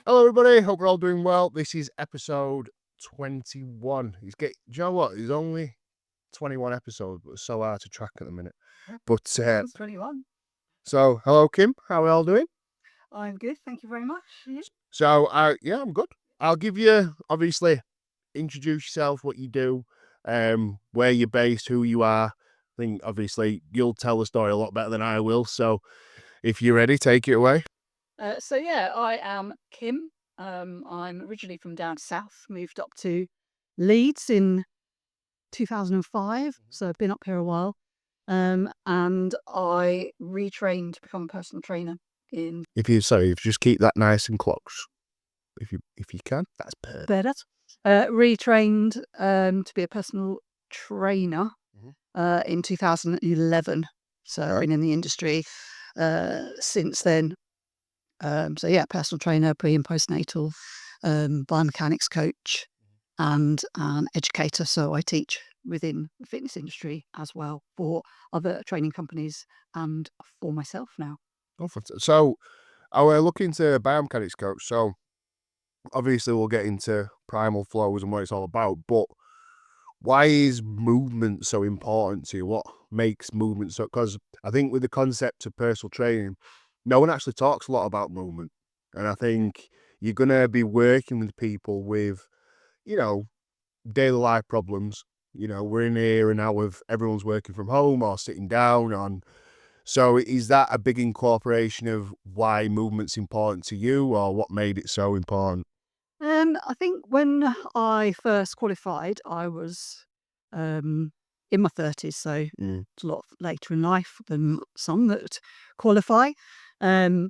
Hello, everybody. Hope we're all doing well. This is episode 21. Do you know what? It's only 21 episodes, but it's so hard to track at the minute. But It's 21. so, hello, Kim. How are we all doing? I'm good, thank you very much. You? So, yeah, I'm good. I'll give you, obviously, introduce yourself, what you do, where you're based, who you are. I think, obviously, you'll tell the story a lot better than I will. So, if you're ready, take it away. I am Kim. I'm originally from down south, moved up to Leeds in 2005, so I've been up here a while. And I retrained to become a personal trainer in If you just keep that nice and close. If you can, that's perfect. better. Retrained to be a personal trainer in 2011. So I've been in the industry since then. Personal trainer, pre and postnatal, biomechanics coach, and an educator. So I teach within the fitness industry as well for other training companies and for myself now. So, I will look into biomechanics coach. So, obviously, we'll get into Primal Flows and what it's all about. But why is movement so important to you? What makes movement so? Because I think with the concept of personal training, no one actually talks a lot about movement, and I think you're gonna be working with people with, you know, daily life problems. We're in here and now with everyone's working from home or sitting down on. So is that a big incorporation of why movement's important to you, or what made it so important? I think when I first qualified, I was in my 30s, so it's a lot later in life than some that qualify. Um,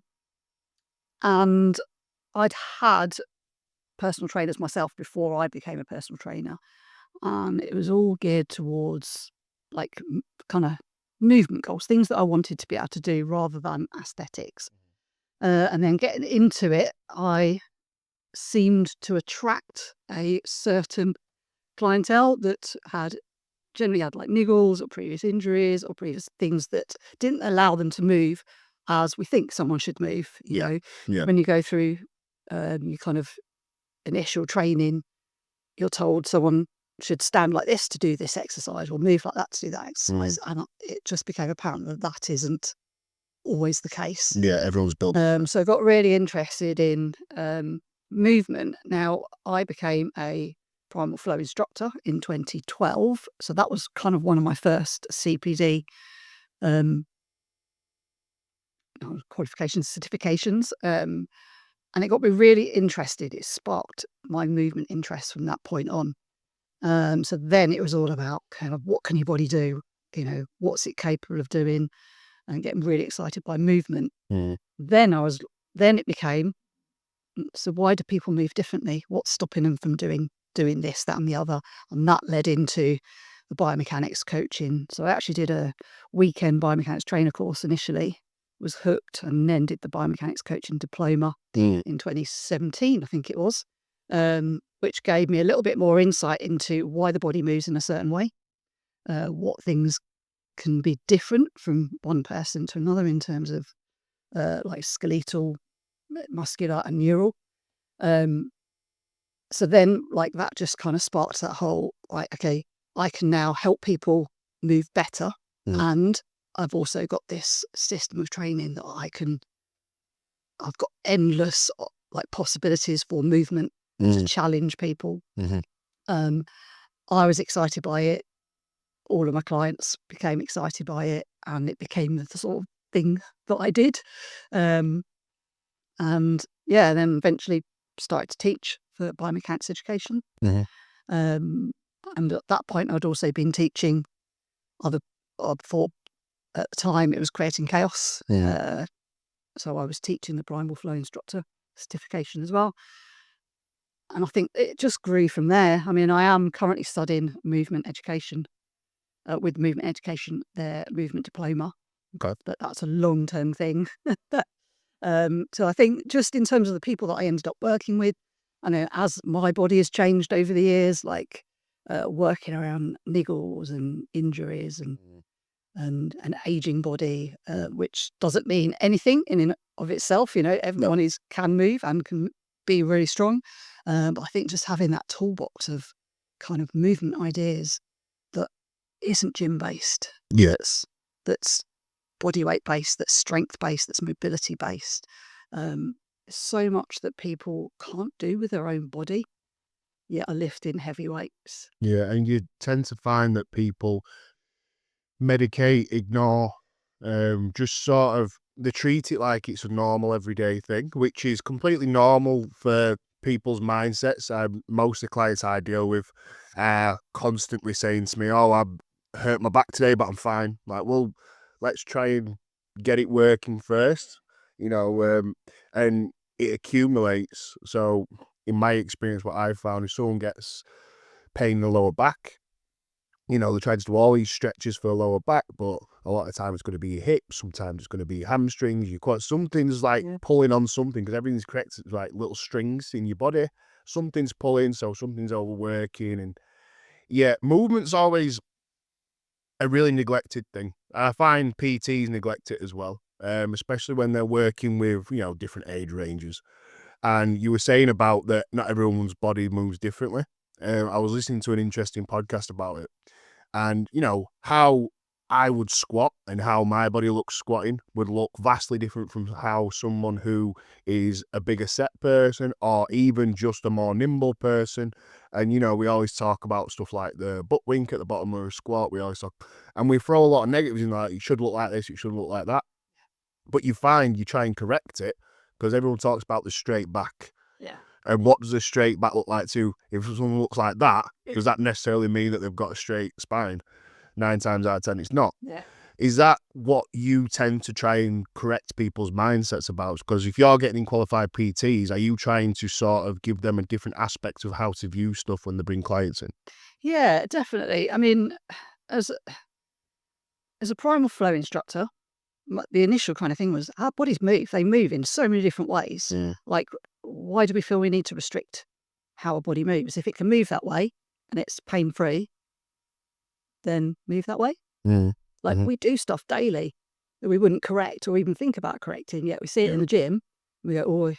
and I'd had personal trainers myself before I became a personal trainer. And it was all geared towards like kind of movement goals, things that I wanted to be able to do rather than aesthetics. And then getting into it, I seemed to attract a certain clientele that generally had like niggles or previous injuries or previous things that didn't allow them to move as we think someone should move. When you go through your kind of initial training, you're told someone should stand like this to do this exercise or move like that to do that exercise. And it just became apparent that that isn't always the case. Yeah, everyone's built. So I got really interested in movement. Now, I became a Primal Flow instructor in 2012. So that was kind of one of my first CPD qualifications, certifications. And it got me really interested. It sparked my movement interest from that point on. So then it was all about kind of what can your body do? What's it capable of doing? And getting really excited by movement. Then it became, so why do people move differently? What's stopping them from doing this, that, and the other? And that led into the biomechanics coaching. So I actually did a weekend biomechanics trainer course initially, was hooked, and then did the biomechanics coaching diploma in 2017, I think it was, which gave me a little bit more insight into why the body moves in a certain way, what things can be different from one person to another in terms of like skeletal, muscular, and neural. So then, like that just kind of sparked that whole like, okay, I can now help people move better, and I've also got this system of training that I've got endless like possibilities for movement to challenge people. I was excited by it. All of my clients became excited by it, and it became the sort of thing that I did. Then eventually started to teach for biomechanics education. And at that point, I'd also been teaching before. At the time, it was Creating Chaos. So I was teaching the Primal Flow instructor certification as well. And I think it just grew from there. I mean, I am currently studying movement education. With movement education, their movement diploma. Okay. But that's a long-term thing. So I think just in terms of the people that I ended up working with, I know as my body has changed over the years, like working around niggles and injuries and an aging body, which doesn't mean anything in and of itself. Everyone can move and can be really strong. But I think just having that toolbox of kind of movement ideas that isn't gym based, that's body weight based, that's strength based, that's mobility based. So much that people can't do with their own body, yet are lifting heavy weights. Yeah, and you tend to find that people medicate, ignore, just sort of, they treat it like it's a normal everyday thing, which is completely normal for people's mindsets. Most of the clients I deal with are constantly saying to me, "Oh, I hurt my back today, but I'm fine." Like, well, let's try and get it working first, and it accumulates. So, in my experience, what I've found is someone gets pain in the lower back. They try to do all these stretches for the lower back, but a lot of the time it's going to be your hips, sometimes it's going to be your hamstrings, your quads. Something's like pulling on something, because everything's correct. It's like little strings in your body. Something's pulling, so something's overworking. And yeah, movement's always a really neglected thing. I find PTs neglect it as well, especially when they're working with, different age ranges. And you were saying about that not everyone's body moves differently. I was listening to an interesting podcast about it. And, how I would squat and how my body looks squatting would look vastly different from how someone who is a bigger set person or even just a more nimble person. And, we always talk about stuff like the butt wink at the bottom of a squat. We always talk, and we throw a lot of negatives in, like, it should look like this, it should look like that. But you find you try and correct it, because everyone talks about the straight back. Yeah. And what does a straight back look like too? If someone looks like that, does that necessarily mean that they've got a straight spine? 9 times out of 10, it's not. Yeah. Is that what you tend to try and correct people's mindsets about? Because if you're getting qualified PTs, are you trying to sort of give them a different aspect of how to view stuff when they bring clients in? Yeah, definitely. I mean, as a Primal Flow instructor, the initial kind of thing was our bodies move. They move in so many different ways. Like, why do we feel we need to restrict how a body moves? If it can move that way and it's pain-free, then move that way. Like, we do stuff daily that we wouldn't correct or even think about correcting, yet we see it in the gym. We go, oh,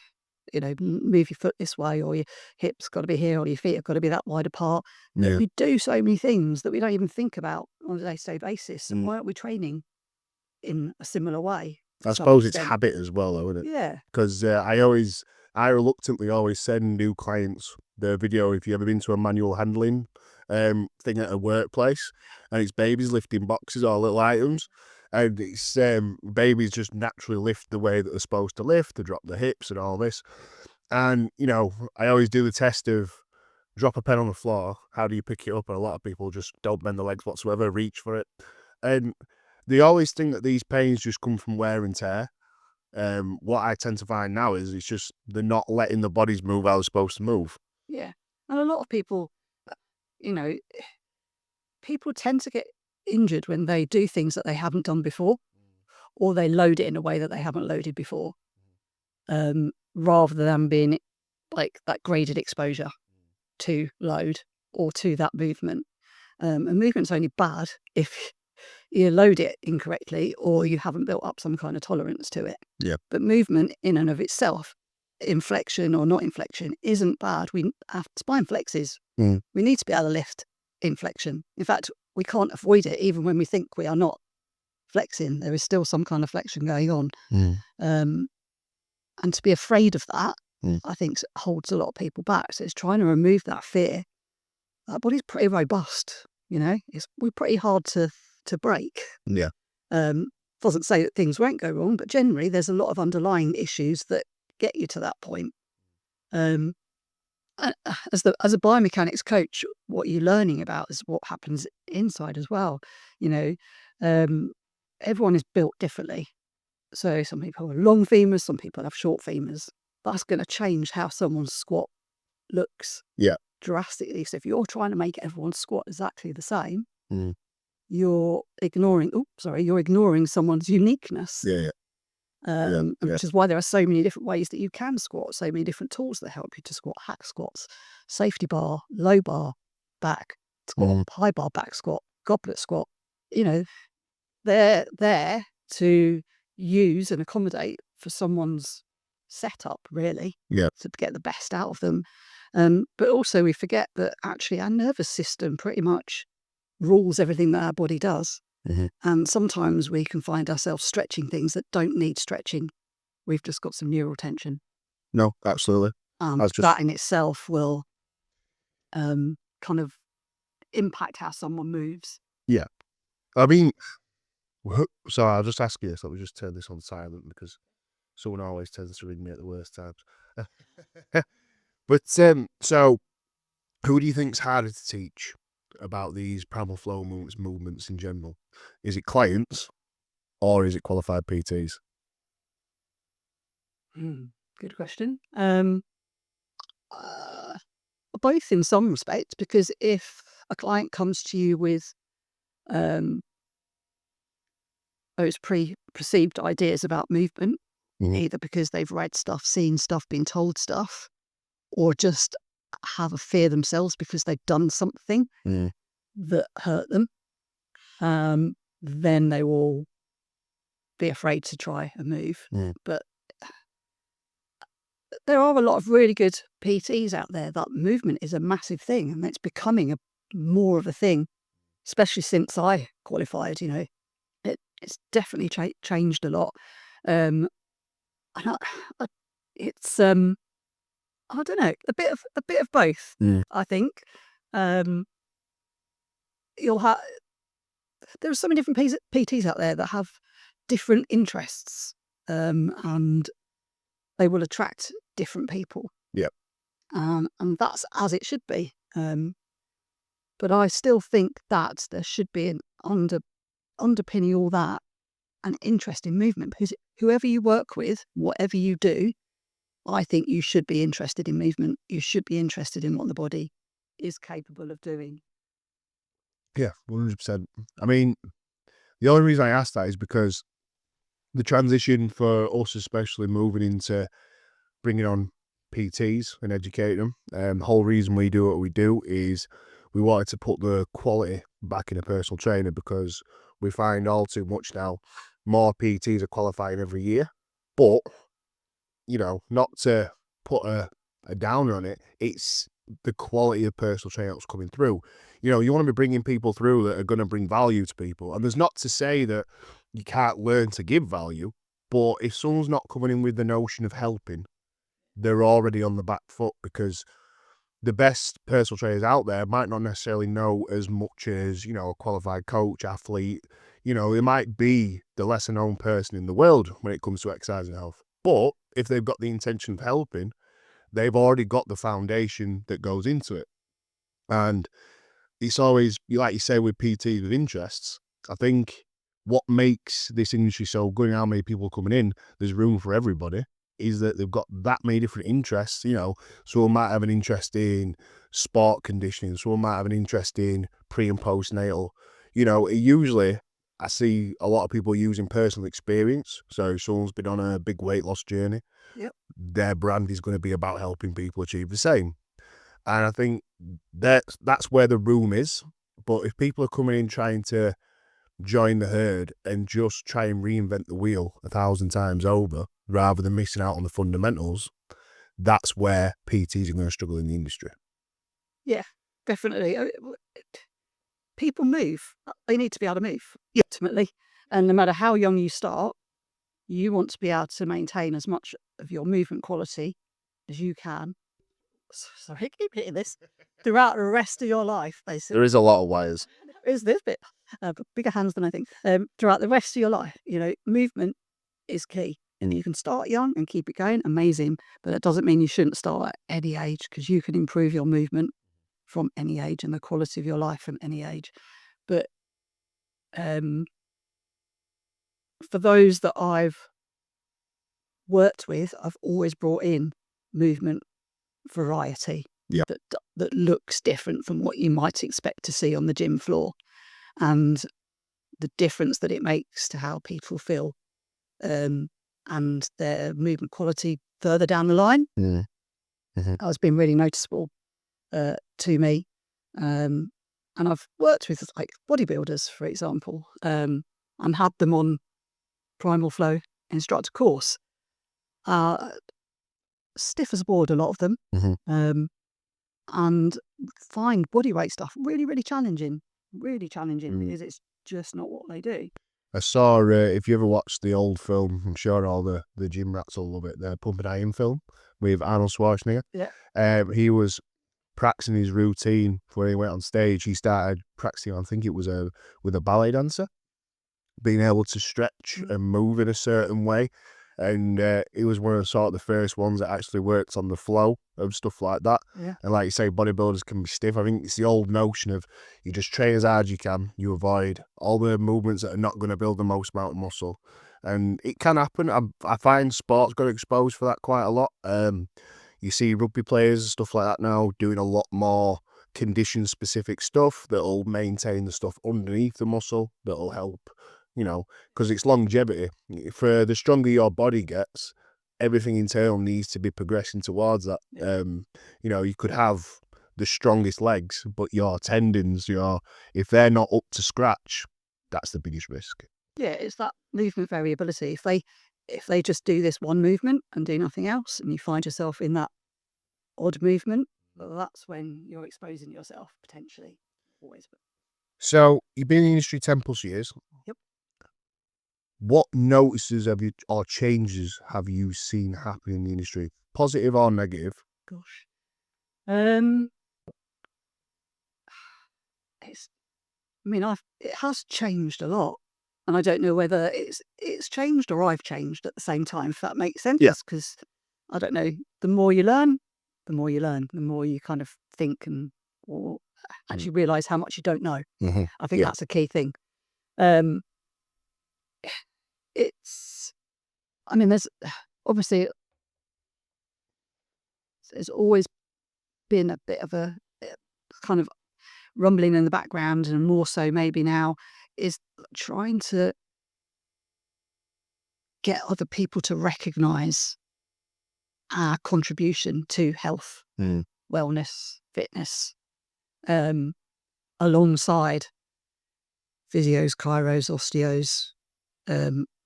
move your foot this way, or your hips got to be here, or your feet have got to be that wide apart. We do so many things that we don't even think about on a day-to-day basis. And why aren't we training in a similar way? I suppose it's habit as well, though, isn't it? Yeah. Because I reluctantly always send new clients the video, if you've ever been to a manual handling thing at a workplace, and it's babies lifting boxes or little items, and it's babies just naturally lift the way that they're supposed to lift, to drop the hips and all this. And, I always do the test of drop a pen on the floor, how do you pick it up? And a lot of people just don't bend the legs whatsoever, reach for it. And they always think that these pains just come from wear and tear. What I tend to find now is it's just they're not letting the bodies move how they're supposed to move. Yeah. And a lot of people, people tend to get injured when they do things that they haven't done before, or they load it in a way that they haven't loaded before, rather than being like that graded exposure to load or to that movement. And movement's only bad if you load it incorrectly or you haven't built up some kind of tolerance to it. Yeah. But movement in and of itself, inflection or not inflection, isn't bad. We have spine flexes. We need to be able to lift inflection. In fact, we can't avoid it even when we think we are not flexing. There is still some kind of flexion going on. And to be afraid of that, I think holds a lot of people back. So it's trying to remove that fear. Our body's pretty robust, we're pretty hard to break. Yeah. Doesn't say that things won't go wrong, but generally there's a lot of underlying issues that get you to that point. As a biomechanics coach, what you're learning about is what happens inside as well. Everyone is built differently. So some people have long femurs, some people have short femurs. That's going to change how someone's squat looks drastically. So if you're trying to make everyone's squat exactly the same, you're ignoring someone's uniqueness. Which is why there are so many different ways that you can squat, so many different tools that help you to squat: hack squats, safety bar, low bar, back squat, high bar back squat, goblet squat. They're there to use and accommodate for someone's set up, really, Yeah. to get the best out of them. But also we forget that actually our nervous system pretty much rules everything that our body does. And sometimes we can find ourselves stretching things that don't need stretching. We've just got some neural tension. No, absolutely. That in itself will kind of impact how someone moves. Yeah. I mean, so I'll just ask you this. Let me just turn this on silent because someone always tends to ring me at the worst times. But so who do you think's harder to teach about these Primal Flow movements in general? Is it clients or is it qualified PTs? Good question. Both in some respects, because if a client comes to you with those preconceived ideas about movement, either because they've read stuff, seen stuff, been told stuff, or just have a fear themselves because they've done something that hurt them, then they will be afraid to try a move. But there are a lot of really good PTs out there that movement is a massive thing, and it's becoming more of a thing, especially since I qualified. It's definitely changed a lot. And it's I don't know, a bit of both. I think you'll have. There are so many different PTs out there that have different interests, and they will attract different people. Yep. And that's as it should be. But I still think that there should be an underpinning all that, an interest in movement, because whoever you work with, whatever you do, I think you should be interested in movement. You should be interested in what the body is capable of doing. Yeah, 100%. I mean, the only reason I asked that is because the transition for us, especially moving into bringing on PTs and educating them, the whole reason we do what we do is we wanted to put the quality back in a personal trainer, because we find all too much now more PTs are qualifying every year. But, not to put a downer on it, it's the quality of personal training that's coming through. You want to be bringing people through that are going to bring value to people. And there's not to say that you can't learn to give value, but if someone's not coming in with the notion of helping, they're already on the back foot, because the best personal trainers out there might not necessarily know as much as, a qualified coach, athlete. It might be the lesser known person in the world when it comes to exercise and health. But if they've got the intention of helping, they've already got the foundation that goes into it. And it's always, like you say, with PTs with interests, I think what makes this industry so good and how many people are coming in, there's room for everybody, is that they've got that many different interests. Someone might have an interest in sport conditioning, someone might have an interest in pre and postnatal. Usually I see a lot of people using personal experience. So someone's been on a big weight loss journey. Yep. Their brand is going to be about helping people achieve the same. And I think that's where the room is. But if people are coming in trying to join the herd and just try and reinvent the wheel 1,000 times over, rather than missing out on the fundamentals, that's where PTs are going to struggle in the industry. Yeah, definitely. People move. They need to be able to move, ultimately. And no matter how young you start, you want to be able to maintain as much of your movement quality as you can. Sorry, I keep hitting this. Throughout the rest of your life, basically. There is a lot of wires. There is this bit. Bigger hands than I think. Throughout the rest of your life, movement is key. And you can start young and keep it going, amazing. But it doesn't mean you shouldn't start at any age, because you can improve your movement from any age and the quality of your life from any age. But for those that I've worked with, I've always brought in movement variety that looks different from what you might expect to see on the gym floor, and the difference that it makes to how people feel and their movement quality further down the line has been really noticeable to me. And I've worked with like bodybuilders, for example, and had them on Primal Flow instructor course. stiff as a board, a lot of them. And find bodyweight stuff really, really challenging. Because it's just not what they do. I saw, if you ever watched the old film, I'm sure all the gym rats will love it, the Pumping Iron film with Arnold Schwarzenegger. Yeah. He was practicing his routine before he went on stage. He started practicing, I think it was with a ballet dancer, being able to stretch and move in a certain way. And he was one of the first ones that actually worked on the flow of stuff like that. Yeah. And like you say, bodybuilders can be stiff. I think it's the old notion of you just train as hard as you can, you avoid all the movements that are not going to build the most amount of muscle. And it can happen. I find sports got exposed for that quite a lot. You see rugby players and stuff like that now doing a lot more condition-specific stuff that'll maintain the stuff underneath the muscle, that'll help, because it's longevity. For the stronger your body gets, everything internal needs to be progressing towards that. You could have the strongest legs, but your tendons, if they're not up to scratch, that's the biggest risk. Yeah, it's that movement variability. If they just do this one movement and do nothing else, and you find yourself in that odd movement, that's when you're exposing yourself potentially. Always. So you've been in the industry 10+ years. Yep. What notices or changes have you seen happen in the industry, positive or negative? Gosh, it has changed a lot, and I don't know whether it's changed or I've changed at the same time. If that makes sense, because I don't know. The more you learn, the more you kind of think or actually realise how much you don't know. I think that's a key thing. There's obviously there's always been a bit of a kind of rumbling in the background, and more so maybe now, is trying to get other people to recognise our contribution to health, wellness, fitness, alongside physios, chiros, osteos,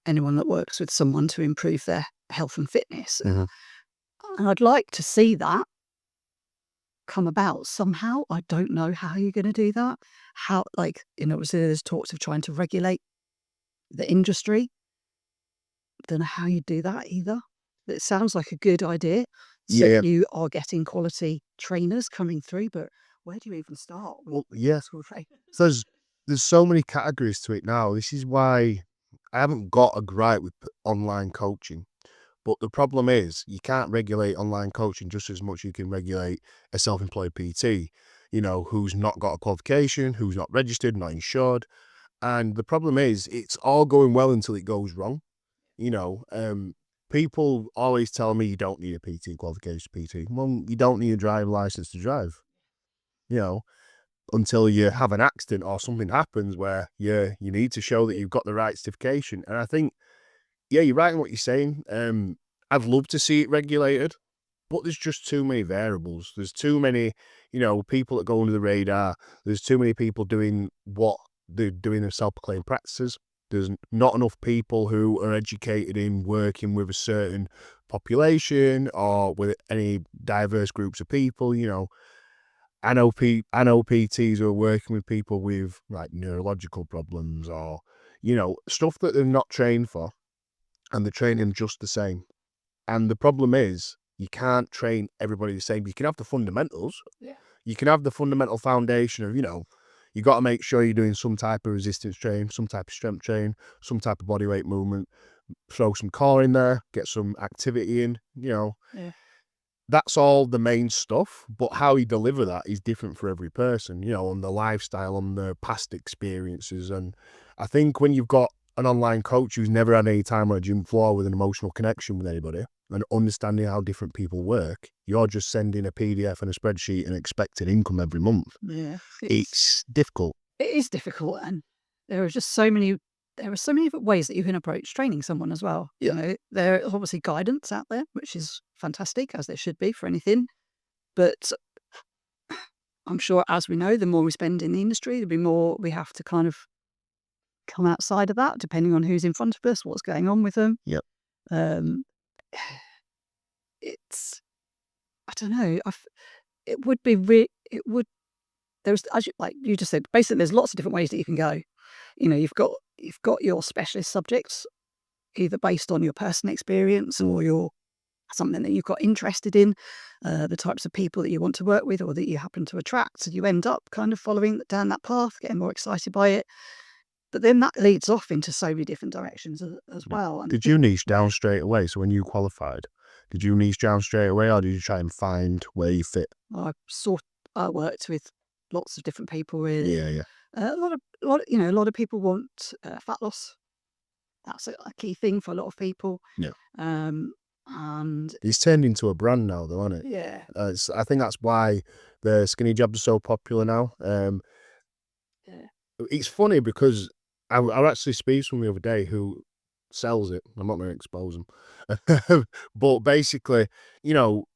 anyone that works with someone to improve their health and fitness. And I'd like to see that come about somehow. I don't know how you're going to do that. There's talks of trying to regulate the industry. Don't know how you do that either. It sounds like a good idea. So you are getting quality trainers coming through, but where do you even start? Well, so there's so many categories to it now. This is why I haven't got a gripe with online coaching. But the problem is you can't regulate online coaching just as much as you can regulate a self-employed PT, who's not got a qualification, who's not registered, not insured. And the problem is it's all going well until it goes wrong. People always tell me you don't need a PT qualification PT. Well, you don't need a driving license to drive, until you have an accident or something happens where you need to show that you've got the right certification. And I think, you're right in what you're saying. I'd love to see it regulated, but there's just too many variables. There's too many, people that go under the radar. There's too many people doing what they're doing in self-proclaimed practices. There's not enough people who are educated in working with a certain population or with any diverse groups of people. I know PTs who are working with people with like neurological problems or, stuff that they're not trained for, and they're training just the same. And the problem is you can't train everybody the same. You can have the fundamentals. Yeah. You can have the fundamental foundation of, you got to make sure you're doing some type of resistance train, some type of strength train, some type of bodyweight movement, throw some core in there, get some activity in, Yeah. That's all the main stuff, but how you deliver that is different for every person, on the lifestyle, on the past experiences. And I think when you've got an online coach who's never had any time on a gym floor with an emotional connection with anybody and understanding how different people work, you're just sending a PDF and a spreadsheet and expecting income every month. Yeah. It's difficult. It is difficult, and there are so many different ways that you can approach training someone as well. Yeah. There is obviously guidance out there, which is fantastic, as there should be for anything. But I'm sure, as we know, the more we spend in the industry, there'll be more we have to kind of come outside of that, depending on who's in front of us, what's going on with them. Yep. it's, I don't know, it would be there's, as you, like you just said, basically there's lots of different ways that you can go. You've got your specialist subjects, either based on your personal experience or your something that you've got interested in, the types of people that you want to work with or that you happen to attract. So you end up kind of following down that path, getting more excited by it. But then that leads off into so many different directions as well. And Did you niche down straight away? So when you qualified, did you niche down straight away, or did you try and find where you fit? I worked with lots of different people. Really, Yeah. a lot of people want fat loss. That's a key thing for a lot of people. Yeah. And It's turned into a brand now, though, hasn't it? yeah, I think that's why the skinny jobs are so popular now. yeah, It's funny because I actually speak to someone the other day who sells it. I'm not going to expose them. But basically,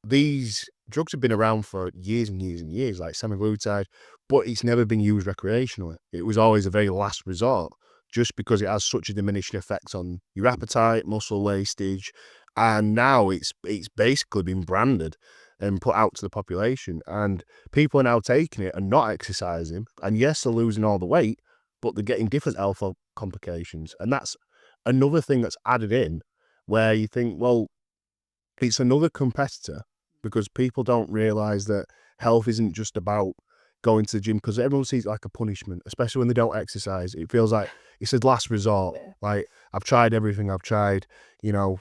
these drugs have been around for years and years and years, like semaglutide, but it's never been used recreationally. It was always a very last resort, just because it has such a diminishing effect on your appetite, muscle wastage, and now it's basically been branded and put out to the population, and people are now taking it and not exercising, and yes, they're losing all the weight, but they're getting different health complications, and that's another thing that's added in, where you think, well, it's another competitor, because people don't realise that health isn't just about going to the gym, because everyone sees it like a punishment, especially when they don't exercise. It feels like it's a last resort. Yeah. Like, I've tried everything. I've tried,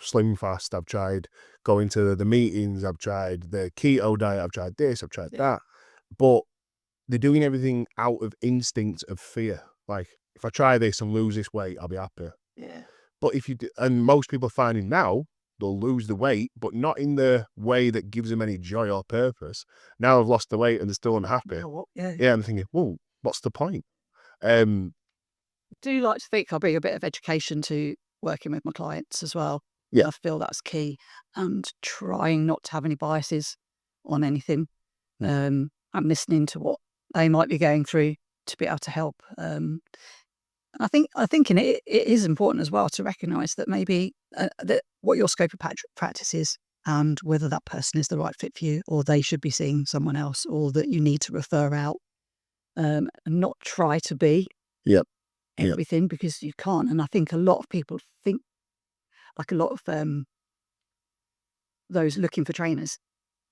Slim Fast. I've tried going to the meetings. I've tried the keto diet. I've tried this. I've tried that. But they're doing everything out of instinct of fear. Like, if I try this and lose this weight, I'll be happy. yeah. But if you do, and most people are finding now, they'll lose the weight, but not in the way that gives them any joy or purpose. Now I've lost the weight and they're still unhappy. Yeah, I'm thinking, well, what's the point? I do like to think I bring a bit of education to working with my clients as well. Yeah. I feel that's key, and trying not to have any biases on anything. I'm listening to what they might be going through to be able to help. I think in it is important as well to recognise that maybe that what your scope of practice is, and whether that person is the right fit for you, or they should be seeing someone else, or that you need to refer out, and not try to be everything, because you can't. And I think a lot of people think, like a lot of those looking for trainers,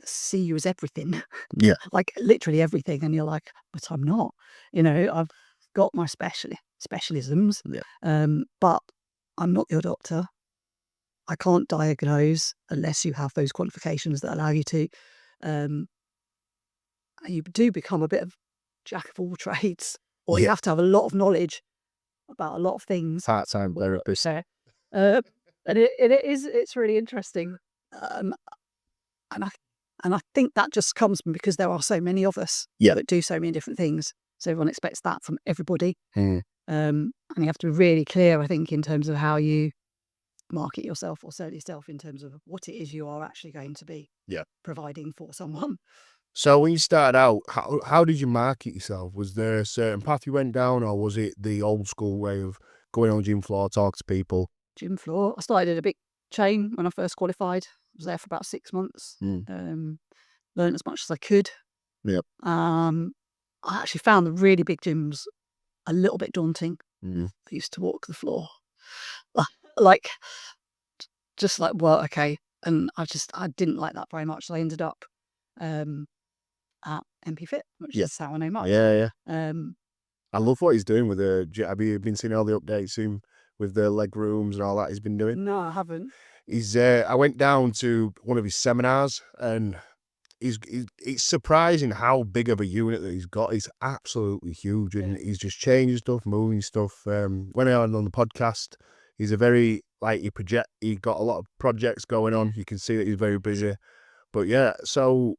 see you as everything. Yeah. Like literally everything, and you're like, but I'm not. I've got my specialisms, but I'm not your doctor. I can't diagnose unless you have those qualifications that allow you to. You do become a bit of jack of all trades, or you have to have a lot of knowledge about a lot of things. Part-time therapist. And it's really interesting. And I think that just comes from because there are so many of us that do so many different things. So everyone expects that from everybody. And you have to be really clear, I think, in terms of how you market yourself or sell yourself, in terms of what it is you are actually going to be providing for someone. So when you started out, how did you market yourself? Was there a certain path you went down, or was it the old school way of going on the gym floor, talk to people? Gym floor. I started at a big chain when I first qualified. I was there for about 6 months. Learned as much as I could. I actually found the really big gyms a little bit daunting. I used to walk the floor, like, just like, well, okay. And I didn't like that very much. So I ended up at MP Fit, which is how I know much. I love what he's doing with the. Have you been seeing all the updates soon with the leg rooms and all that he's been doing? No, I haven't. I went down to one of his seminars, and it's surprising how big of a unit that he's got. He's absolutely huge, and he's just changing stuff, moving stuff. When I heard on the podcast, he's a very, like, he got a lot of projects going on. You can see that he's very busy. But yeah, so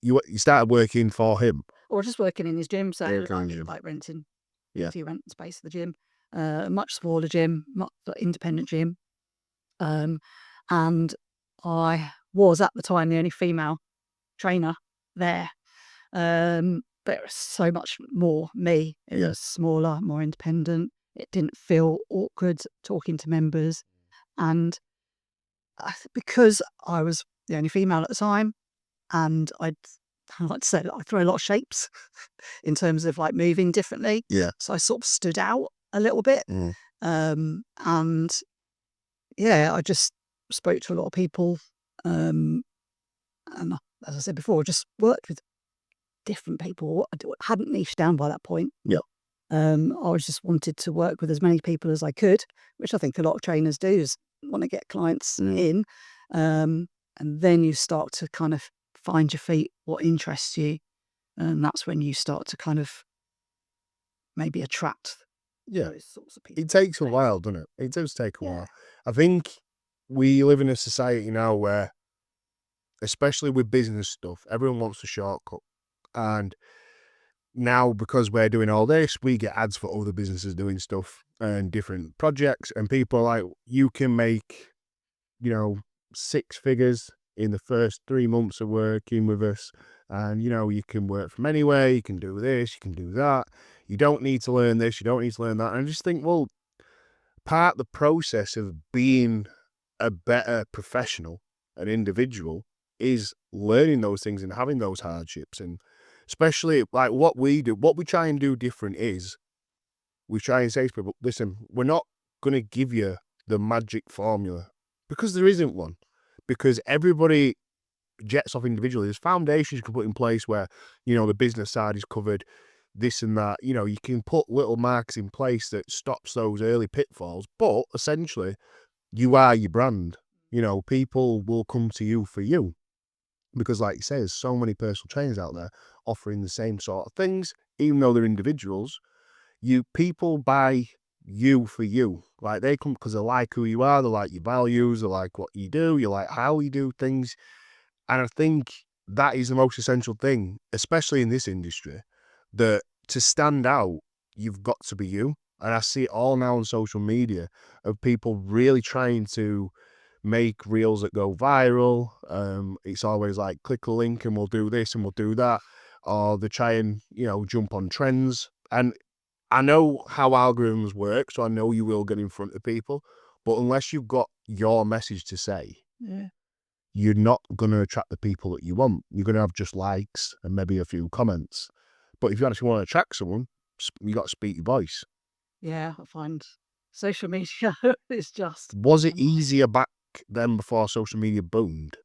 you started working for him? Or just working in his gym, so like renting if you rent space at the gym. A much smaller gym, much independent gym. And I was at the time the only female trainer there. But it was so much more me. It was smaller, more independent. It didn't feel awkward talking to members. And because I was, the only female at the time, and I like to say that I throw a lot of shapes in terms of like moving differently. Yeah. So I sort of stood out a little bit. And yeah, I just spoke to a lot of people. And as I said before, just worked with different people. I hadn't niched down by that point. Yeah. I was just wanted to work with as many people as I could, which I think a lot of trainers do, is want to get clients in. And then you start to kind of find your feet, what interests you. And that's when you start to kind of maybe attract those sorts of people. It takes a while, doesn't it? It does take a while. I think we live in a society now where, especially with business stuff, everyone wants a shortcut. And now, because we're doing all this, we get ads for other businesses doing stuff and different projects. And people are like, you can make, 6 figures in the first 3 months of working with us. And, you can work from anywhere. You can do this, you can do that. You don't need to learn this, you don't need to learn that. And I just think, well, part of the process of being a better professional, an individual, is learning those things and having those hardships. And especially like what we do, what we try and do different is we try and say to people, listen, we're not going to give you the magic formula, because there isn't one, because everybody jets off individually. There's foundations you can put in place where, the business side is covered, this and that. You can put little marks in place that stops those early pitfalls, but essentially you are your brand. People will come to you for you, because like you say, there's so many personal trainers out there offering the same sort of things, even though they're individuals. People buy you for you. Like, they come because they like who you are, they like your values, they like what you do, you like how you do things. And I think that is the most essential thing, especially in this industry, that to stand out, you've got to be you. And I see it all now on social media of people really trying to make reels that go viral. It's always like, click a link and we'll do this and we'll do that. Or they try and, jump on trends. And I know how algorithms work, so I know you will get in front of people. But unless you've got your message to say, you're not going to attract the people that you want. You're going to have just likes and maybe a few comments. But if you actually want to attract someone, you got to speak your voice. Yeah, I find social media is just... Was it easier back then before social media boomed?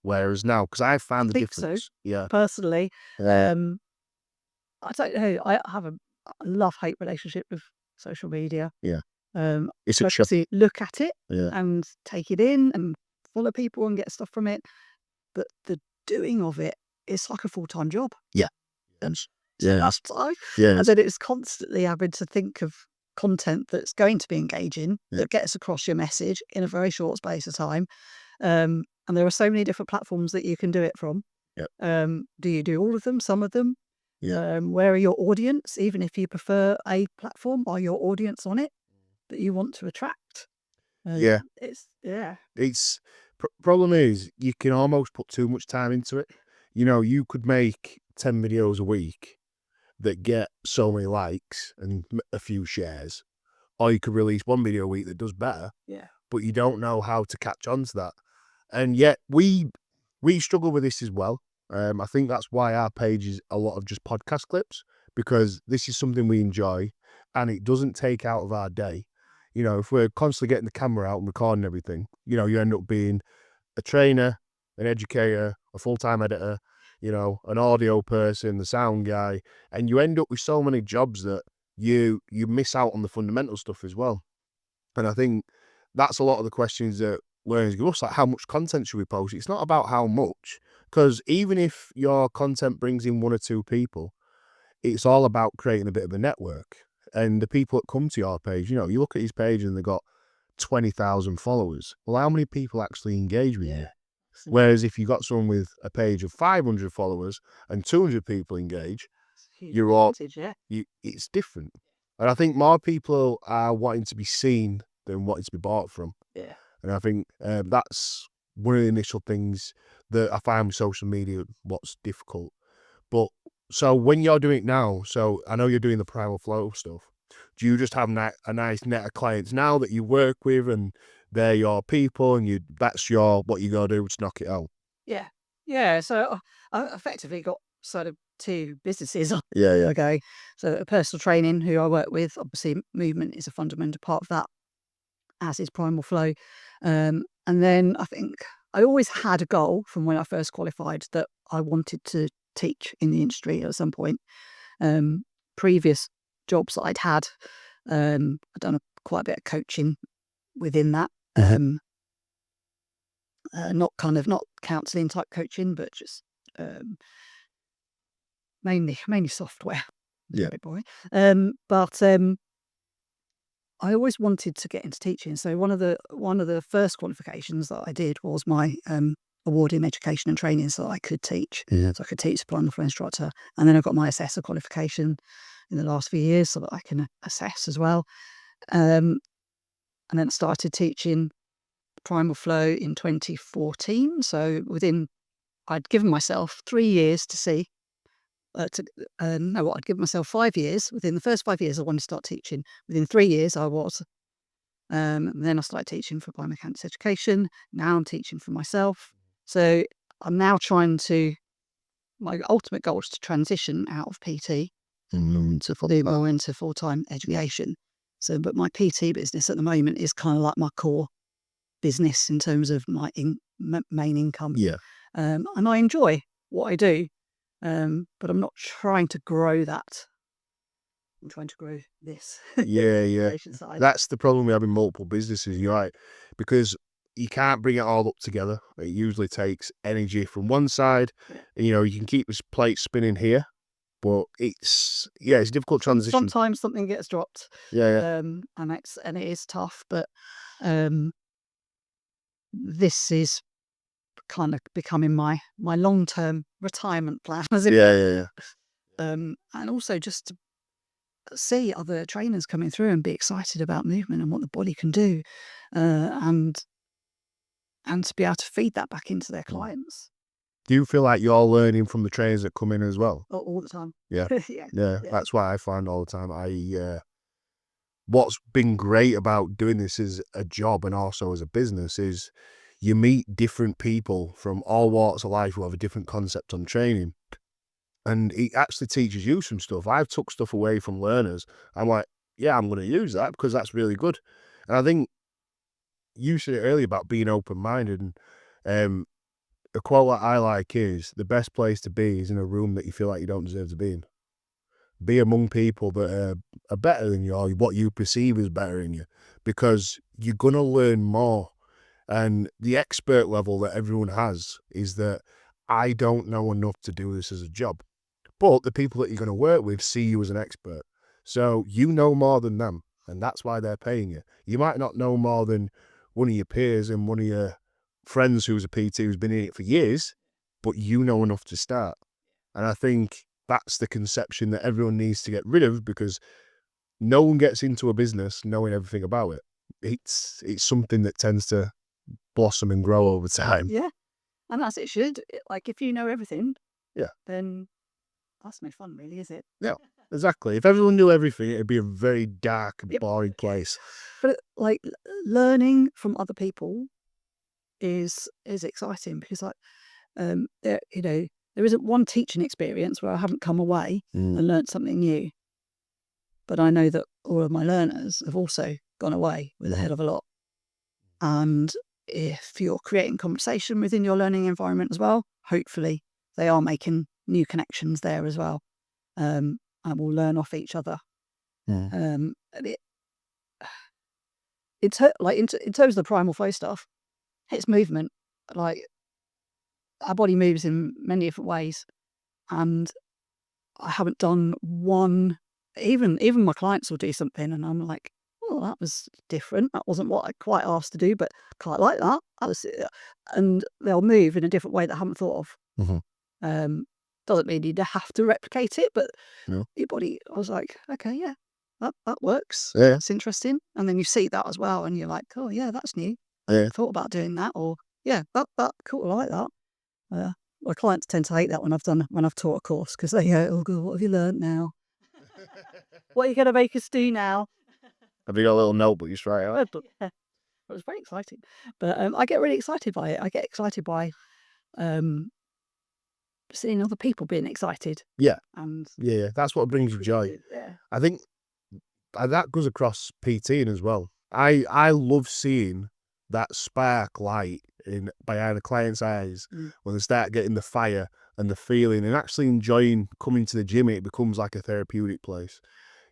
Whereas now, because I found the difference. So, yeah. Personally, I don't know. I have a love-hate relationship with social media. Yeah. It's a look at it and take it in and follow people and get stuff from it. But the doing of it is like a full-time job. Yeah. And that's time. And then it's constantly having to think of content that's going to be engaging, that gets across your message in a very short space of time. And there are so many different platforms that you can do it from. Do you do all of them? Some of them? Where are your audience? Even if you prefer a platform, are your audience on it that you want to attract? It's problem is you can almost put too much time into it. You could make 10 videos a week that get so many likes and a few shares, or you could release one video a week that does better. But you don't know how to catch on to that. And yet we struggle with this as well. I think that's why our page is a lot of just podcast clips, because this is something we enjoy and it doesn't take out of our day. If we're constantly getting the camera out and recording everything, you end up being a trainer, an educator, a full-time editor, an audio person, the sound guy, and you end up with so many jobs that you miss out on the fundamental stuff as well. And I think that's a lot of the questions that learners give us, like, how much content should we post? It's not about how much, because even if your content brings in 1 or 2 people, it's all about creating a bit of a network. And the people that come to your page, you look at his page and they've got 20,000 followers. Well, how many people actually engage with you? Whereas if you got someone with a page of 500 followers and 200 people engage, it's different. And I think more people are wanting to be seen than wanting to be bought from. And I think that's one of the initial things that I find with social media, what's difficult. But so when you're doing it now, so I know you're doing the Primal Flow stuff, do you just have a nice net of clients now that you work with and they're your people and that's what you gotta do to knock it out? Yeah. So I effectively got sort of 2 businesses Yeah. going. So a personal training who I work with, obviously movement is a fundamental part of that, as is Primal Flow. And then I think I always had a goal from when I first qualified that I wanted to teach in the industry at some point. Previous jobs that I'd had, I'd done quite a bit of coaching within that. Not counselling type coaching, but just mainly software. Yeah. A bit boring. But I always wanted to get into teaching. So one of the first qualifications that I did was my award in education and training, so that I could teach. Yeah. So I could teach Primal Flow instructor, and then I got my assessor qualification in the last few years, so that I can assess as well. And then I started teaching Primal Flow in 2014. So I'd given myself 3 years to see. I'd given myself 5 years. Within the first 5 years, I wanted to start teaching. Within 3 years, I was. Then I started teaching for Biomechanics education. Now I'm teaching for myself. So I'm now my ultimate goal is to transition out of PT to go into full-time education. So, but my PT business at the moment is kind of like my core business in terms of my main income. Yeah. And I enjoy what I do, but I'm not trying to grow that. I'm trying to grow this. Yeah. education side. That's the problem with having multiple businesses, you're right, because you can't bring it all up together. It usually takes energy from one side. You know, you can keep this plate spinning here, but it's a difficult transition. Sometimes something gets dropped. Yeah. And it is tough, but this is kind of becoming my long-term retirement plan, as it were. And also just to see other trainers coming through and be excited about movement and what the body can do, and to be able to feed that back into their clients. Do you feel like you're learning from the trainers that come in as well? All the time. Yeah. Yeah. That's what I find all the time. What's been great about doing this as a job and also as a business is you meet different people from all walks of life who have a different concept on training. And it actually teaches you some stuff. I've took stuff away from learners. I'm like, yeah, I'm going to use that because that's really good. And I think you said it earlier about being open-minded. And a quote that I like is, the best place to be is in a room that you feel like you don't deserve to be in. Be among people that are better than you, or what you perceive as better than you, because you're going to learn more. And the expert level that everyone has is that I don't know enough to do this as a job. But the people that you're going to work with see you as an expert. So you know more than them, and that's why they're paying you. You might not know more than one of your peers and one of your friends who's a PT who's been in it for years, but you know enough to start. And I think that's the conception that everyone needs to get rid of, because no one gets into a business knowing everything about it. It's something that tends to blossom and grow over time. Yeah, and as it should. Like, if you know everything, Yeah. then that's no fun, really, is it? Yeah, exactly. If everyone knew everything, it'd be a very dark and boring place. But like, learning from other people is exciting, because there isn't one teaching experience where I haven't come away and learnt something new. But I know that all of my learners have also gone away with a hell of a lot. And if you're creating conversation within your learning environment as well, hopefully they are making new connections there as well, and will learn off each other. And in terms of the Primal Flow stuff, it's movement. Like, our body moves in many different ways, and I haven't done one. Even my clients will do something, and I'm like, "Oh, that was different. That wasn't what I quite asked to do, but quite like that." And they'll move in a different way that I haven't thought of. Doesn't mean you have to replicate it, but No. your body. I was like, okay, yeah, that works. Yeah. That's interesting. And then you see that as well, and you're like, oh yeah, that's new. Yeah. I thought about doing that, or yeah, that cool. I like that. My clients tend to hate that when I've taught a course, because they go, "Oh God, what have you learnt now? What are you going to make us do now?" Have you got a little notebook you just write out? Yeah. It was very exciting, but I get really excited by it. I get excited by seeing other people being excited. Yeah. And Yeah, that's what brings you joy. Yeah. I think that goes across PTing as well. I love seeing that spark light behind a client's eyes when they start getting the fire and the feeling and actually enjoying coming to the gym. It becomes like a therapeutic place,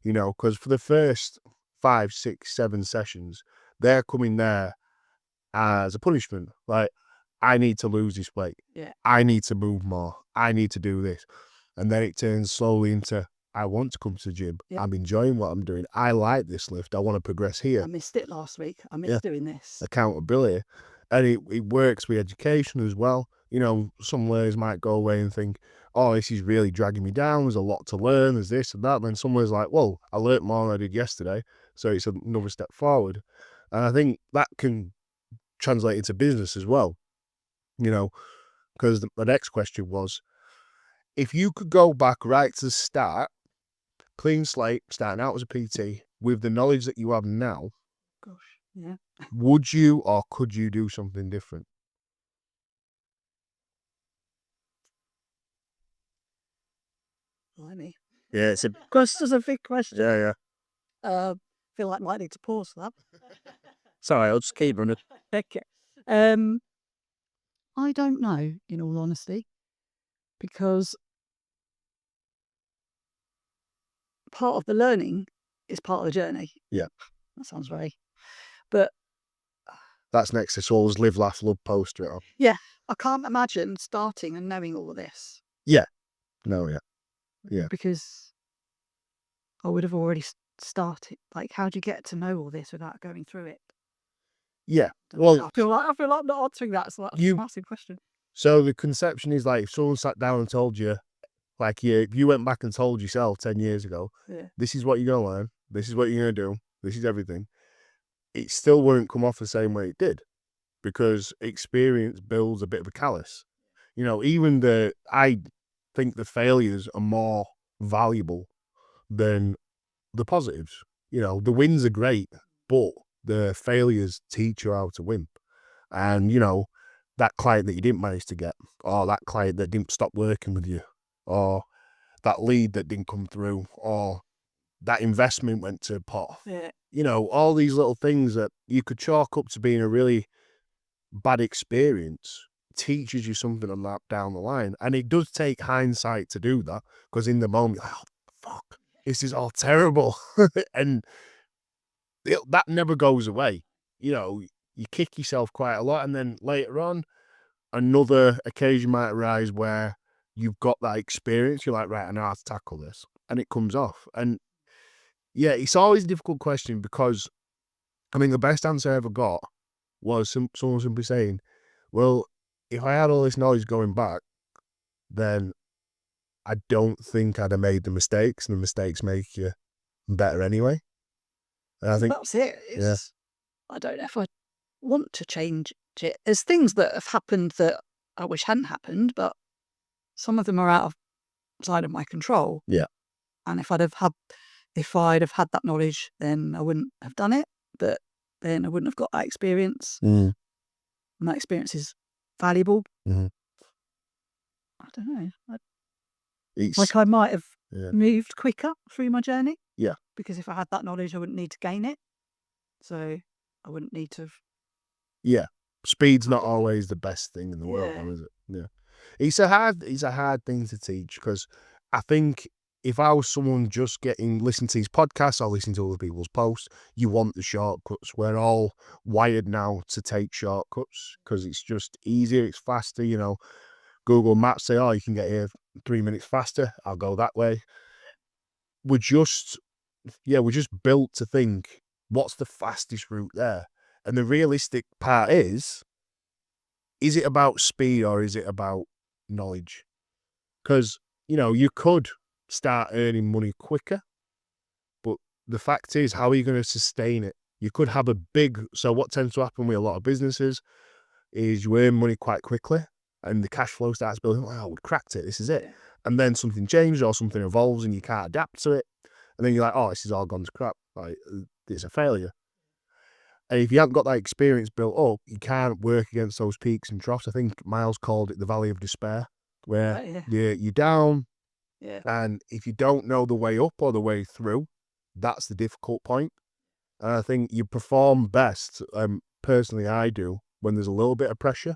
you know, because for the first 5, 6, 7 sessions, they're coming there as a punishment. Like, I need to lose this weight. Yeah. I need to move more. I need to do this. And then it turns slowly into, I want to come to the gym. Yeah. I'm enjoying what I'm doing. I like this lift. I want to progress here. I missed it last week. I missed doing this. Accountability. And it works with education as well. You know, some learners might go away and think, oh, this is really dragging me down. There's a lot to learn. There's this and that. And then someone's like, well, I learnt more than I did yesterday. So it's another step forward. And I think that can translate into business as well. You know, because the next question was, if you could go back right to the start, clean slate, starting out as a PT, with the knowledge that you have now, Gosh, yeah. would you or could you do something different? Blimey. Yeah, it's a That's a big question. yeah. Feel like I might need to pause for that. Sorry, I'll just keep running. Okay. I don't know, in all honesty, because part of the learning is part of the journey. Yeah. That sounds very... But That's next to Saul's live, laugh, love poster it on. yeah, I can't imagine starting and knowing all of this. Yeah. No, yeah. Yeah. Because I would have already started. Like, how do you get to know all this without going through it? Yeah. Well, I feel like I'm not answering that, so that's a massive question. So the conception is like, if someone sat down and told you, like, if you went back and told yourself 10 years ago, this is what you're going to learn, this is what you're going to do, this is everything, it still won't come off the same way it did, because experience builds a bit of a callus. You know, I think the failures are more valuable than the positives. You know, the wins are great, but the failures teach you how to win. And, you know, that client that you didn't manage to get, or that client that didn't stop working with you, or that lead that didn't come through, or that investment went to pot. Yeah. You know, all these little things that you could chalk up to being a really bad experience teaches you something on that down the line. And it does take hindsight to do that, because in the moment, you're like, oh, fuck, this is all terrible. And that never goes away. You know, you kick yourself quite a lot, and then later on, another occasion might arise where you've got that experience. You're like, right, I know how to tackle this, and it comes off. And yeah, it's always a difficult question, because I mean, the best answer I ever got was someone simply saying, well, if I had all this knowledge going back, then I don't think I'd have made the mistakes, and the mistakes make you better anyway. And I think that's it. I don't know if I want to change it. There's things that have happened that I wish hadn't happened, but some of them are outside of my control. Yeah. And if I'd have had that knowledge, then I wouldn't have done it. But then I wouldn't have got that experience. And that experience is valuable. I don't know. I might have moved quicker through my journey. Yeah. Because if I had that knowledge, I wouldn't need to gain it. So I wouldn't need to. Yeah. Speed's not always the best thing in the world, though, is it? Yeah. It's a hard thing to teach, because I think if I was someone just listening to these podcasts or listening to other people's posts, you want the shortcuts. We're all wired now to take shortcuts, because it's just easier, it's faster. You know, Google Maps say, oh, you can get here 3 minutes faster, I'll go that way. We're just built to think, what's the fastest route there? And the realistic part is it about speed or is it about knowledge? Because, you know, you could start earning money quicker, but the fact is, how are you going to sustain it? You could have so what tends to happen with a lot of businesses is you earn money quite quickly and the cash flow starts building. Wow, we cracked it, this is it. And then something changes or something evolves and you can't adapt to it. And then you're like, oh, this has all gone to crap. Like, it's a failure. And if you haven't got that experience built up, you can't work against those peaks and troughs. I think Miles called it the valley of despair, where you're down, and if you don't know the way up or the way through, that's the difficult point. And I think you perform best, personally I do, when there's a little bit of pressure.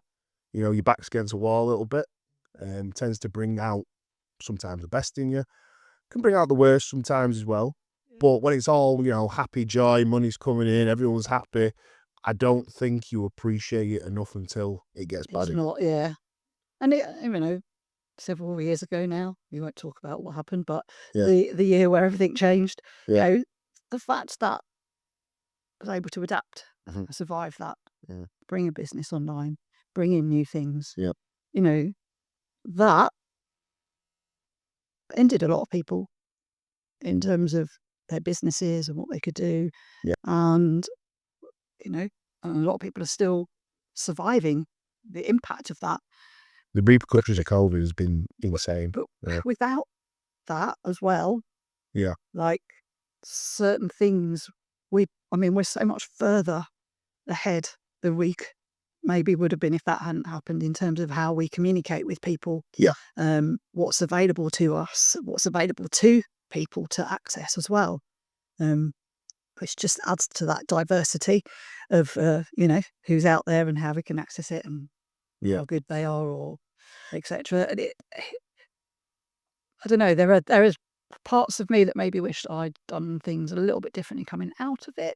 You know, your back's against a wall a little bit, and tends to bring out sometimes the best in you. Can bring out the worst sometimes as well. But when it's all, you know, happy, joy, money's coming in, everyone's happy, I don't think you appreciate it enough until it gets bad. It's not, And it, you know, several years ago now, we won't talk about what happened, but the year where everything changed, you know, the fact that I was able to adapt, survive that, bring a business online, bring in new things, you know, that ended a lot of people in terms of their businesses and what they could do. And, you know, a lot of people are still surviving the impact of that. The repercussions of COVID has been insane. But without that as well, like certain things, we're so much further ahead than we maybe would have been if that hadn't happened, in terms of how we communicate with people. What's available to us, what's available to people to access as well, which just adds to that diversity of you know, who's out there and how we can access it and how good they are, or etc. And I don't know, there is parts of me that maybe wished I'd done things a little bit differently coming out of it,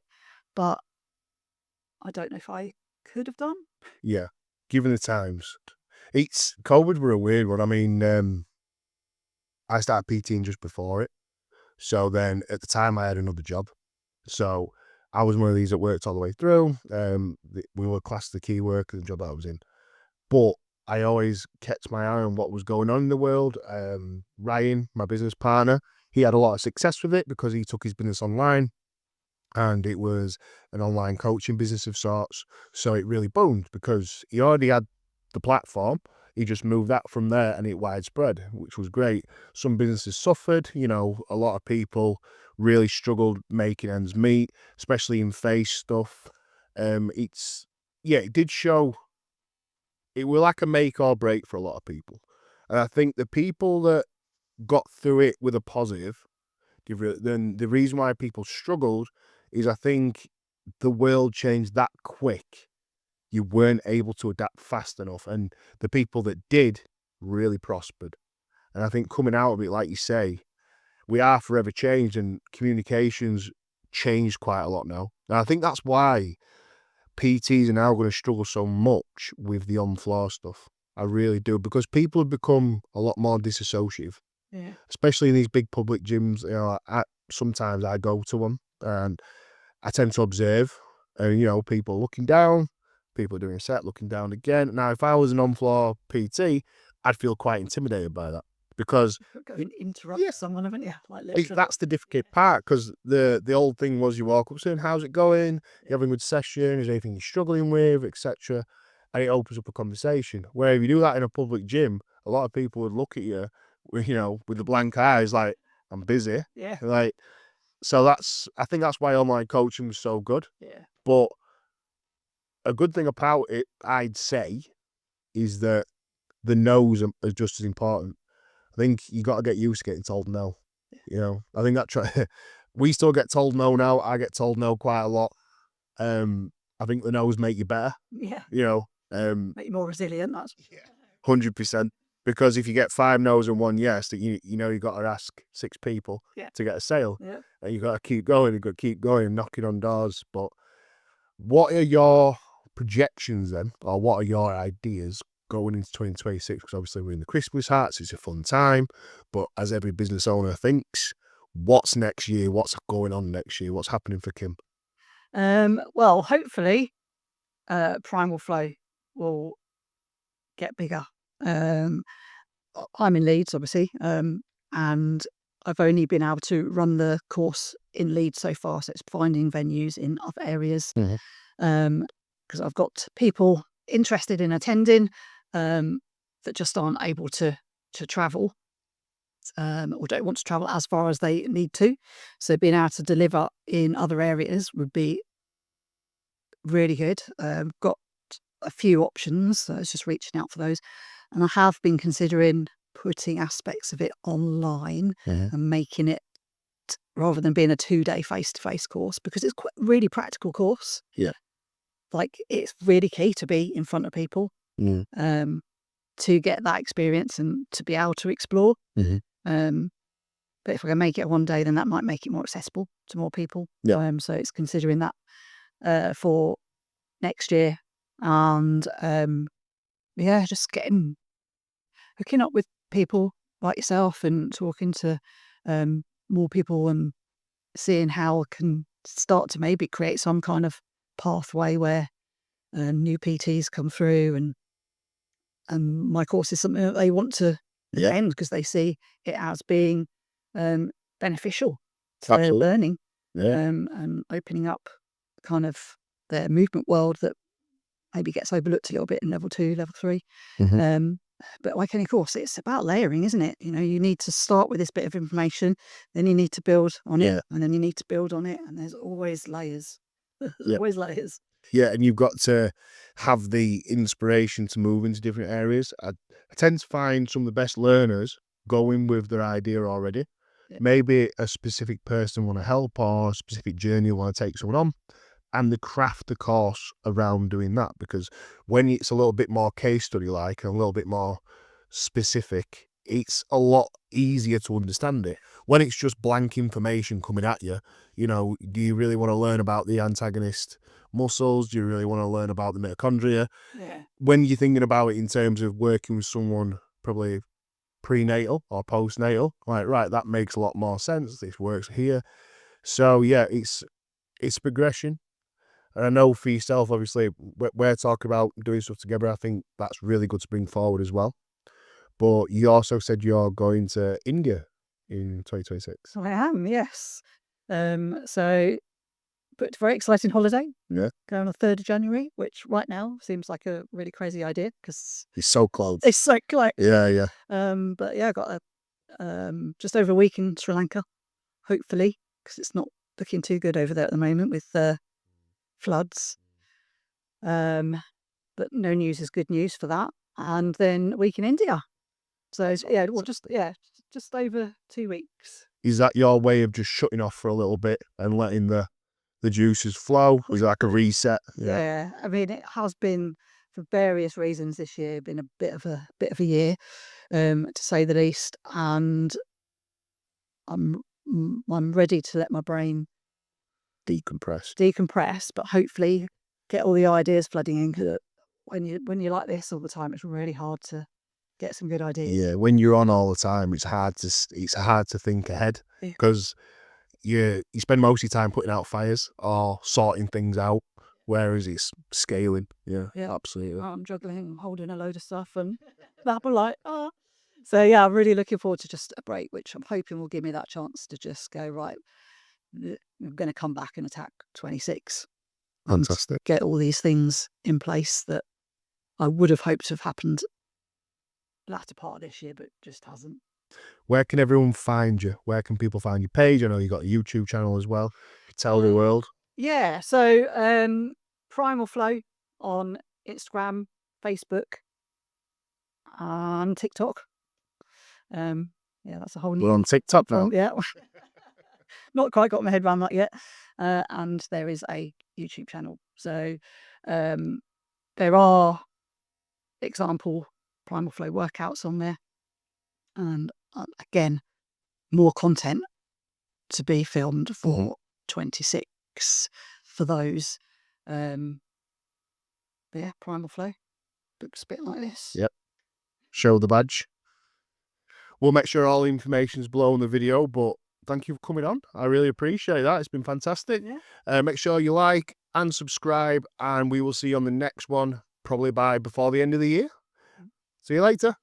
but I don't know if I could have done. Given the times, COVID were a weird one. I mean, I started PTing just before it, so then at the time I had another job, so I was one of these that worked all the way through. We were classed the key worker, the job that I was in, but I always kept my eye on what was going on in the world. Ryan, my business partner, he had a lot of success with it because he took his business online, and it was an online coaching business of sorts. So it really boomed because he already had the platform. He just moved that from there and it widespread, which was great. Some businesses suffered, you know, a lot of people really struggled making ends meet, especially in face stuff. It did show, it was like a make or break for a lot of people. And I think the people that got through it with a positive, then the reason why people struggled is I think the world changed that quick. You weren't able to adapt fast enough, and the people that did really prospered. And I think coming out of it, like you say, we are forever changed, and communications changed quite a lot now. And I think that's why PTs are now going to struggle so much with the on-floor stuff. I really do, because people have become a lot more disassociative. Especially in these big public gyms. You know, sometimes I go to them and I tend to observe, you know, people looking down, people doing a set, looking down again. Now, if I was an on-floor PT, I'd feel quite intimidated by that, because go and interrupt someone, haven't you? Like, that's the difficult part, because the old thing was you walk up saying, how's it going? You having a good session? Is there anything you're struggling with, etc.? And it opens up a conversation. Where if you do that in a public gym, a lot of people would look at you, you know, with the blank eyes, like, I'm busy. Like, so I think that's why online coaching was so good. But a good thing about it, I'd say, is that the no's are just as important. I think you got to get used to getting told no. You know, I think we still get told no now. I get told no quite a lot. I think the no's make you better. You know, make you more resilient. That's 100%. Because if you get 5 no's and 1 yes, that you know you got to ask 6 people to get a sale, and you got to keep going. You got to keep going, knocking on doors. But what are your projections then, or what are your ideas going into 2026? Because obviously we're in the Christmas hats, it's a fun time, but as every business owner thinks, what's next year? What's going on next year? What's happening for Kim? Well, hopefully, Primal Flow will get bigger. I'm in Leeds, obviously, and I've only been able to run the course in Leeds so far, so it's finding venues in other areas. Because I've got people interested in attending that just aren't able to travel, or don't want to travel as far as they need to. So being able to deliver in other areas would be really good. Got a few options, so I was just reaching out for those. And I have been considering putting aspects of it online and making it, rather than being a 2-day face-to-face course, because it's quite really practical course. Yeah. Like, it's really key to be in front of people, to get that experience and to be able to explore. But if I can make it a 1 day, then that might make it more accessible to more people. Yeah. So it's considering that for next year. And just hooking up with people like yourself and talking to more people and seeing how I can start to maybe create some kind of pathway where new PTs come through and my course is something that they want to end because they see it as being beneficial to their learning and opening up kind of their movement world that maybe gets overlooked a little bit in level 2, level 3. But like any course, it's about layering, isn't it? You know, you need to start with this bit of information, then you need to build on it, and then you need to build on it, and there's always layers. Always layers. Yeah, and you've got to have the inspiration to move into different areas. I tend to find some of the best learners going with their idea already. Maybe a specific person want to help or a specific journey want to take someone on, and they craft the course around doing that, because when it's a little bit more case study like and a little bit more specific, it's a lot easier to understand it. When it's just blank information coming at you, you know, do you really want to learn about the antagonist muscles? Do you really want to learn about the mitochondria? When you're thinking about it in terms of working with someone probably prenatal or postnatal, like, right, that makes a lot more sense. This works here. So yeah, it's progression. And I know for yourself, obviously, we're talking about doing stuff together. I think that's really good to bring forward as well. But you also said you're going to India in 2026. I am, yes. So booked a very exciting holiday. Yeah. Going on the 3rd of January, which right now seems like a really crazy idea because It's so close. it's so close. Yeah. But yeah, I got just over a week in Sri Lanka, hopefully, because it's not looking too good over there at the moment with floods. But no news is good news for that. And then a week in India. So just over 2 weeks. Is that your way of just shutting off for a little bit and letting the juices flow? Was it like a reset? Yeah. I mean, it has been, for various reasons this year, been a bit of a year, to say the least. And I'm ready to let my brain decompress, but hopefully get all the ideas flooding in. Because when you're like this all the time, it's really hard to get some good ideas. Yeah, when you're on all the time, it's hard to think ahead, because you spend most of your time putting out fires or sorting things out, whereas it's scaling. Yeah, absolutely. I'm juggling, holding a load of stuff, and I'm like, oh. So yeah, I'm really looking forward to just a break, which I'm hoping will give me that chance to just go, right, I'm going to come back and attack 26. Fantastic. Get all these things in place that I would have hoped to have happened latter part of this year, but just hasn't. Where can everyone find you? Where can people find your page? I know you got a YouTube channel as well. Tell the world. Yeah, so Primal Flow on Instagram, Facebook, and TikTok. That's a whole new. We're on TikTok now. Yeah, not quite got my head around that yet. And there is a YouTube channel. So there are example Primal Flow workouts on there, and again, more content to be filmed for 26 for those. But yeah, Primal Flow looks a bit like this. Yep. Show the badge. We'll make sure all the information's below in the video, but thank you for coming on. I really appreciate that. It's been fantastic. Yeah. Make sure you like and subscribe, and we will see you on the next one, probably before the end of the year. See you later.